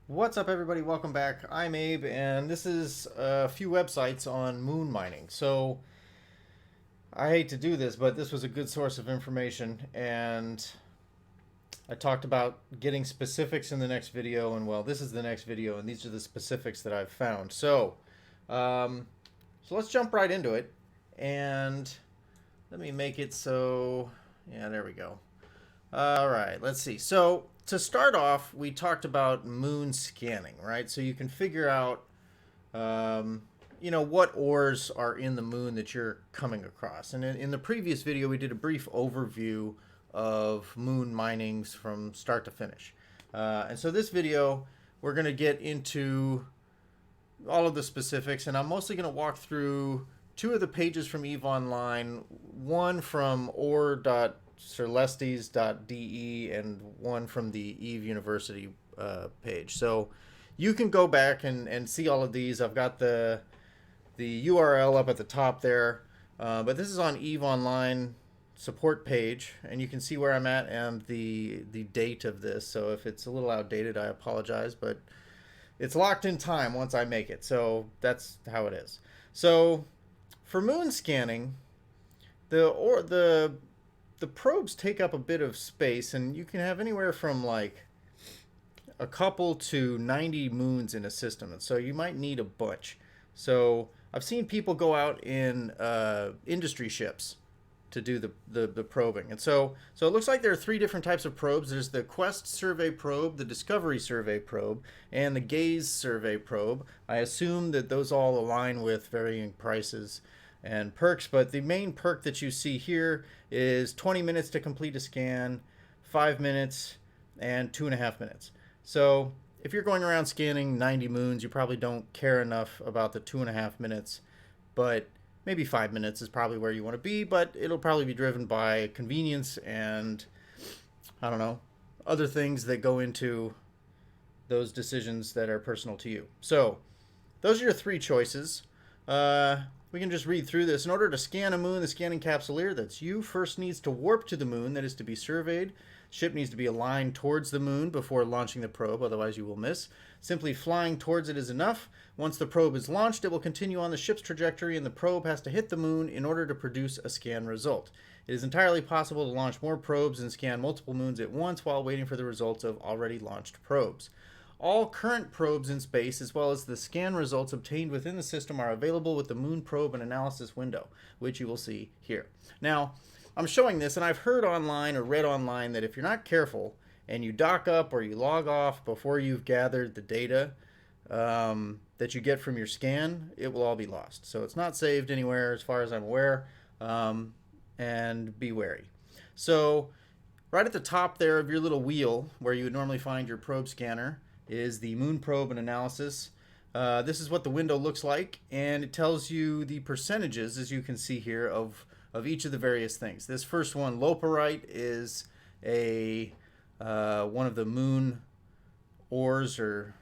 What's up, everybody? Welcome back. I'm Abe, and this is a few websites on moon mining. So, I hate to do this, but this was a good source of information, and I talked about getting specifics in the next video, and well, this is the next video, and these are the specifics that I've found. Um, so let's jump right into it, and let me make it so, yeah, there we go. All right, let's see. So to start off, we talked about moon scanning, right? So you can figure out, what ores are in the moon that you're coming across. And in the previous video, we did a brief overview of moon minings from start to finish. And so this video, we're going to get into all of the specifics, and I'm mostly going to walk through two of the pages from EVE Online, one from ore.celestes.de and one from the EVE University page. So you can go back and see all of these. I've got the URL up at the top there, but this is on EVE Online support page, and you can see where I'm at and the date of this. So if it's a little outdated, I apologize, but it's locked in time once I make it. So that's how it is. So for moon scanning, the probes take up a bit of space, and you can have anywhere from like a couple to 90 moons in a system, and so you might need a bunch. So I've seen people go out in industry ships to do the probing, and so it looks like there are three different types of probes. There's the Quest survey probe, the Discovery survey probe, and the Gaze survey probe. I assume that those all align with varying prices and perks, but the main perk that you see here is 20 minutes to complete a scan, 5 minutes, and 2.5 minutes. So if you're going around scanning 90 moons, you probably don't care enough about the 2.5 minutes, but maybe 5 minutes is probably where you want to be, but it'll probably be driven by convenience and, I don't know, other things that go into those decisions that are personal to you. So those are your three choices. We can just read through this. In order to scan a moon, the scanning capsuleer, that's you, first needs to warp to the moon that is to be surveyed. Ship needs to be aligned towards the moon before launching the probe, otherwise you will miss. Simply flying towards it is enough. Once the probe is launched, it will continue on the ship's trajectory, and the probe has to hit the moon in order to produce a scan result. It is entirely possible to launch more probes and scan multiple moons at once while waiting for the results of already launched probes. All current probes in space, as well as the scan results obtained within the system, are available with the Moon Probe and Analysis window, which you will see here. Now, I'm showing this, and I've heard online or read online that if you're not careful and you dock up or you log off before you've gathered the data that you get from your scan, it will all be lost. So it's not saved anywhere as far as I'm aware, and be wary. So right at the top there of your little wheel where you would normally find your probe scanner is the Moon Probe and Analysis. This is what the window looks like, and it tells you the percentages, as you can see here, of each of the various things. This first one, loparite, is a one of the moon ores or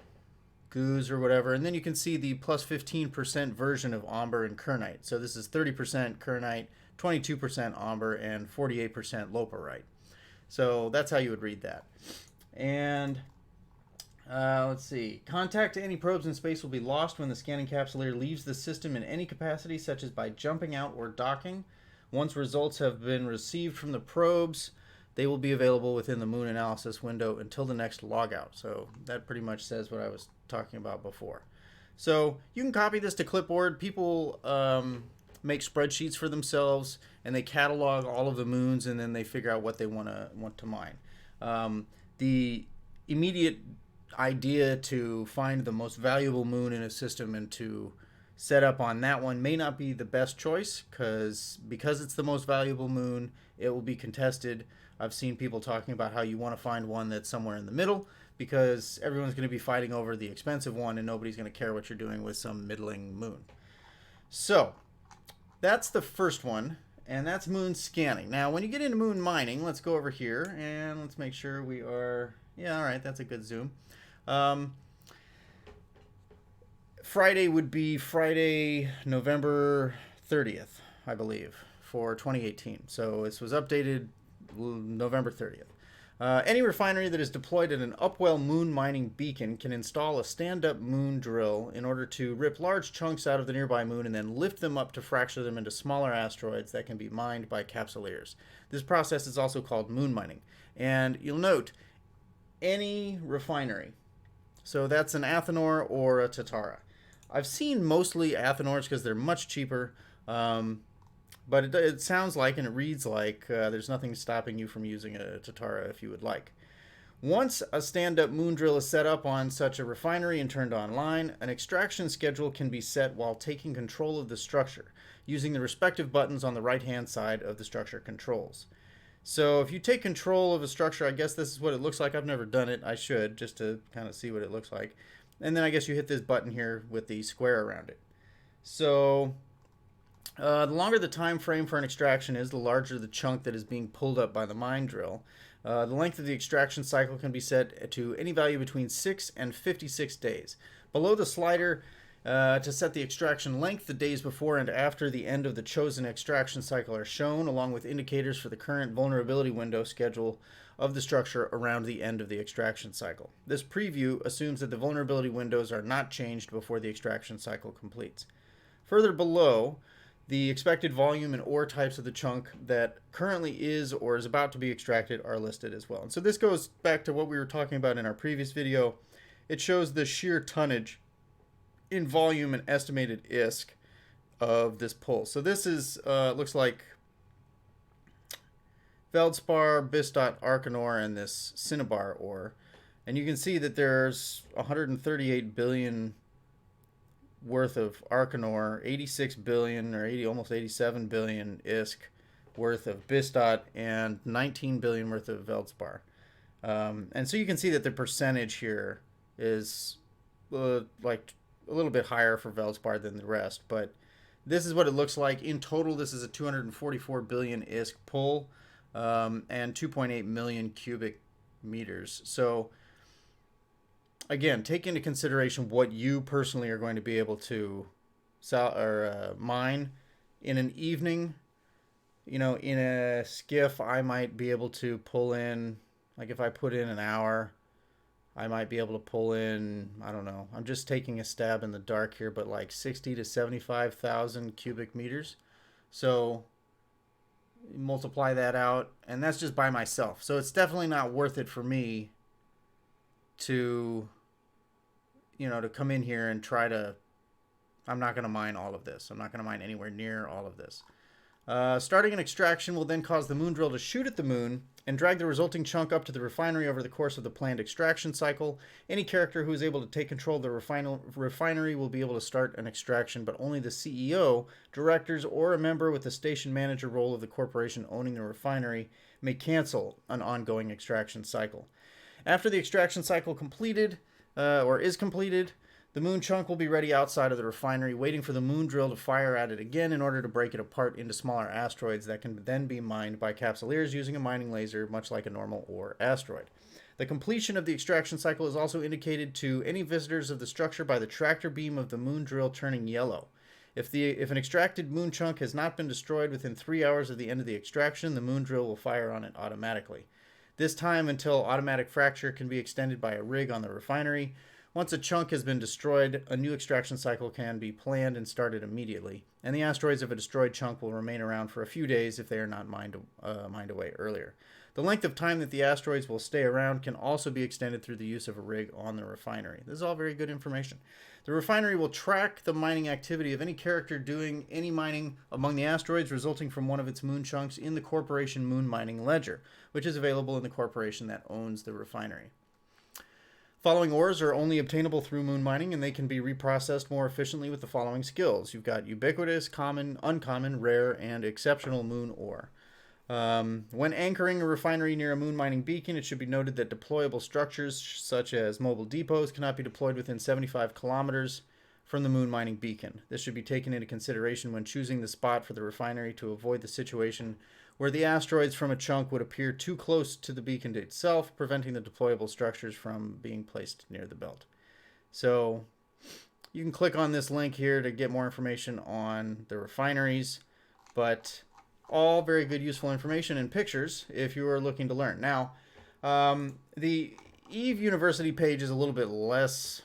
goos or whatever, and then you can see the plus 15% version of amber and kernite. So this is 30% kernite, 22% amber, and 48% loparite. So that's how you would read that. And let's see. Contact to any probes in space will be lost when the scanning capsuleer leaves the system in any capacity, such as by jumping out or docking. Once results have been received from the probes, they will be available within the Moon Analysis window until the next logout. So that pretty much says what I was talking about before. So you can copy this to clipboard. People make spreadsheets for themselves, and they catalog all of the moons, and then they figure out what they want to mine. The immediate idea to find the most valuable moon in a system and to set up on that one may not be the best choice because it's the most valuable moon, it will be contested. I've seen people talking about how you want to find one that's somewhere in the middle because everyone's going to be fighting over the expensive one and nobody's going to care what you're doing with some middling moon. So that's the first one, and that's moon scanning. Now when you get into moon mining, let's go over here and let's make sure we are, yeah, all right, that's a good zoom. Friday would be Friday, November 30th, I believe, for 2018. So this was updated November 30th. Any refinery that is deployed at an upwell moon mining beacon can install a stand-up moon drill in order to rip large chunks out of the nearby moon and then lift them up to fracture them into smaller asteroids that can be mined by capsuleers. This process is also called moon mining. And you'll note, any refinery. So that's an Athanor or a Tatara. I've seen mostly Athanors because they're much cheaper. But it sounds like, and it reads like, there's nothing stopping you from using a Tatara if you would like. Once a stand-up moon drill is set up on such a refinery and turned online, an extraction schedule can be set while taking control of the structure, using the respective buttons on the right-hand side of the structure controls. So if you take control of a structure, I guess this is what it looks like. I've never done it. I should, just to kind of see what it looks like. And then I guess you hit this button here with the square around it. So the longer the time frame for an extraction is, the larger the chunk that is being pulled up by the mine drill. The length of the extraction cycle can be set to any value between 6 and 56 days. Below the slider to set the extraction length, the days before and after the end of the chosen extraction cycle are shown, along with indicators for the current vulnerability window schedule of the structure around the end of the extraction cycle. This preview assumes that the vulnerability windows are not changed before the extraction cycle completes. Further below, the expected volume and ore types of the chunk that currently is or is about to be extracted are listed as well. And so this goes back to what we were talking about in our previous video. It shows the sheer tonnage in volume and estimated ISK of this pull. So this is looks like Feldspar, Bistot, Arcanor, and this Cinnabar ore. And you can see that there's 138 billion worth of Arcanor, 86 billion or 80, almost 87 billion ISK worth of Bistot, and 19 billion worth of Feldspar. And so you can see that the percentage here is like a little bit higher for Feldspar than the rest, but this is what it looks like. In total, this is a 244 billion ISK pull and 2.8 million cubic meters. So again, take into consideration what you personally are going to be able to sell or mine in an evening. You know, in a skiff, I might be able to pull in, like if I put in an hour, I might be able to pull in, I don't know, I'm just taking a stab in the dark here, but like 60 to 75,000 cubic meters. So multiply that out, and that's just by myself. So it's definitely not worth it for me to, you know, to come in here and try to, I'm not going to mine all of this. I'm not going to mine anywhere near all of this. Starting an extraction will then cause the moon drill to shoot at the moon and drag the resulting chunk up to the refinery over the course of the planned extraction cycle. Any character who is able to take control of the refinery will be able to start an extraction, but only the CEO, directors, or a member with the station manager role of the corporation owning the refinery may cancel an ongoing extraction cycle. After the extraction cycle completed, or is completed, the moon chunk will be ready outside of the refinery, waiting for the moon drill to fire at it again in order to break it apart into smaller asteroids that can then be mined by capsuleers using a mining laser, much like a normal ore asteroid. The completion of the extraction cycle is also indicated to any visitors of the structure by the tractor beam of the moon drill turning yellow. If an extracted moon chunk has not been destroyed within 3 hours of the end of the extraction, the moon drill will fire on it automatically. This time until automatic fracture can be extended by a rig on the refinery. Once a chunk has been destroyed, a new extraction cycle can be planned and started immediately, and the asteroids of a destroyed chunk will remain around for a few days if they are not mined away earlier. The length of time that the asteroids will stay around can also be extended through the use of a rig on the refinery. This is all very good information. The refinery will track the mining activity of any character doing any mining among the asteroids resulting from one of its moon chunks in the corporation moon mining ledger, which is available in the corporation that owns the refinery. Following ores are only obtainable through moon mining, and they can be reprocessed more efficiently with the following skills. You've got ubiquitous, common, uncommon, rare, and exceptional moon ore. When anchoring a refinery near a moon mining beacon, it should be noted that deployable structures such as mobile depots cannot be deployed within 75 kilometers from the moon mining beacon. This should be taken into consideration when choosing the spot for the refinery to avoid the situation where the asteroids from a chunk would appear too close to the beacon itself, preventing the deployable structures from being placed near the belt. So you can click on this link here to get more information on the refineries, but all very good, useful information and pictures if you are looking to learn. Now, The Eve University page is a little bit less.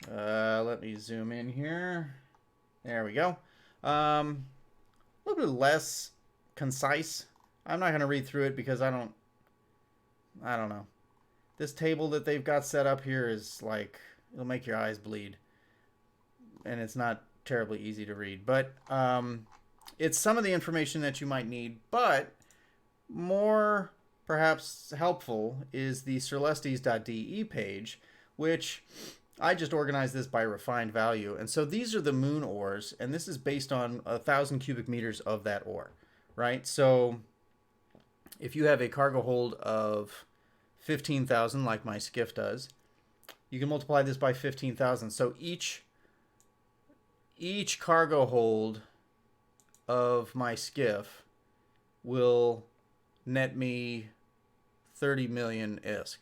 Let me zoom in here. There we go. A little bit less concise. I'm not going to read through it because I don't know. This table that they've got set up here is like, it'll make your eyes bleed. And it's not terribly easy to read. But it's some of the information that you might need. But more perhaps helpful is the Celestes.de page, which I just organized this by refined value. And so these are the moon ores, and this is based on 1,000 cubic meters of that ore, right? So if you have a cargo hold of 15,000 like my skiff does, you can multiply this by 15,000. So each cargo hold of my skiff will net me 30 million ISK,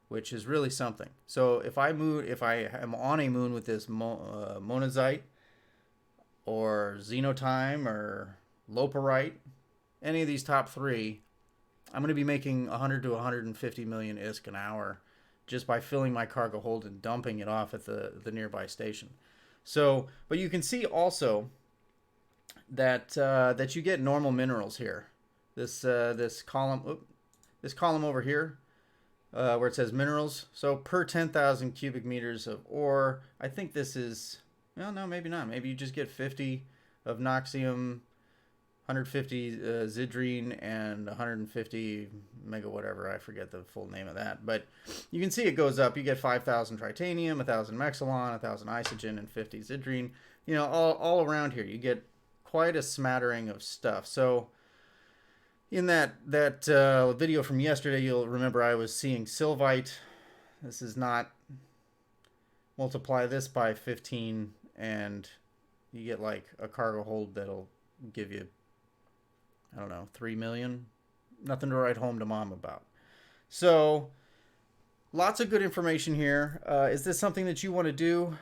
which is really something. So if I am on a moon with this monazite or xenotime or loperite, any of these top three, I'm going to be making 100 to 150 million ISK an hour just by filling my cargo hold and dumping it off at the nearby station. So, but you can see also that that you get normal minerals here. This column over here, where it says minerals. So per 10,000 cubic meters of ore, I think this is, well, no, maybe not. Maybe you just get 50 of noxium, 150 zidrine, and 150 mega whatever. I forget the full name of that. But you can see it goes up. You get 5,000 tritanium, 1,000 mexilon, 1,000 isogen, and 50 zidrine. You know, all around here, you get quite a smattering of stuff. So in that video from yesterday, you'll remember I was seeing sylvite. This is not, multiply this by 15 and you get like a cargo hold that'll give you, I don't know, 3 million. Nothing to write home to mom about. So lots of good information here. Is this something that you want to do?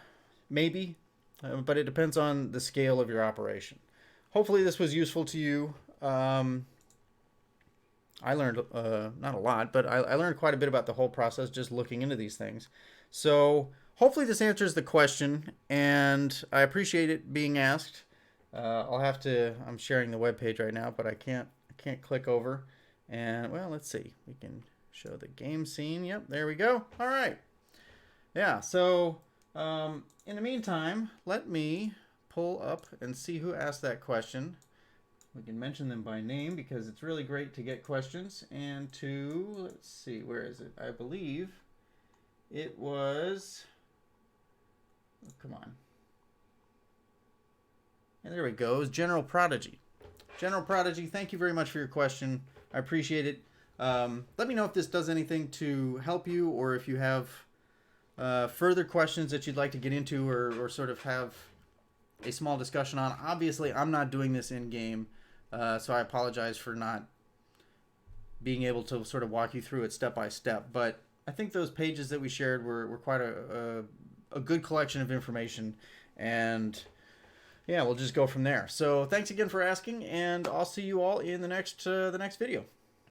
Maybe, but it depends on the scale of your operation. Hopefully this was useful to you. I learned not a lot, but I learned quite a bit about the whole process just looking into these things. So hopefully this answers the question, and I appreciate it being asked. I'll have to, I'm sharing the webpage right now, but I can't click over. And, well, let's see. We can show the game scene. Yep, there we go. All right. Yeah, so in the meantime, let me pull up and see who asked that question. We can mention them by name because it's really great to get questions. And to, let's see, where is it? I believe it was, oh, come on. And there we go. It was General Prodigy. General Prodigy, thank you very much for your question. I appreciate it. Let me know if this does anything to help you, or if you have further questions that you'd like to get into, or sort of have a small discussion on. Obviously, I'm not doing this in-game, so I apologize for not being able to sort of walk you through it step by step. But I think those pages that we shared were quite a good collection of information, and yeah, we'll just go from there. So thanks again for asking, and I'll see you all in the next video.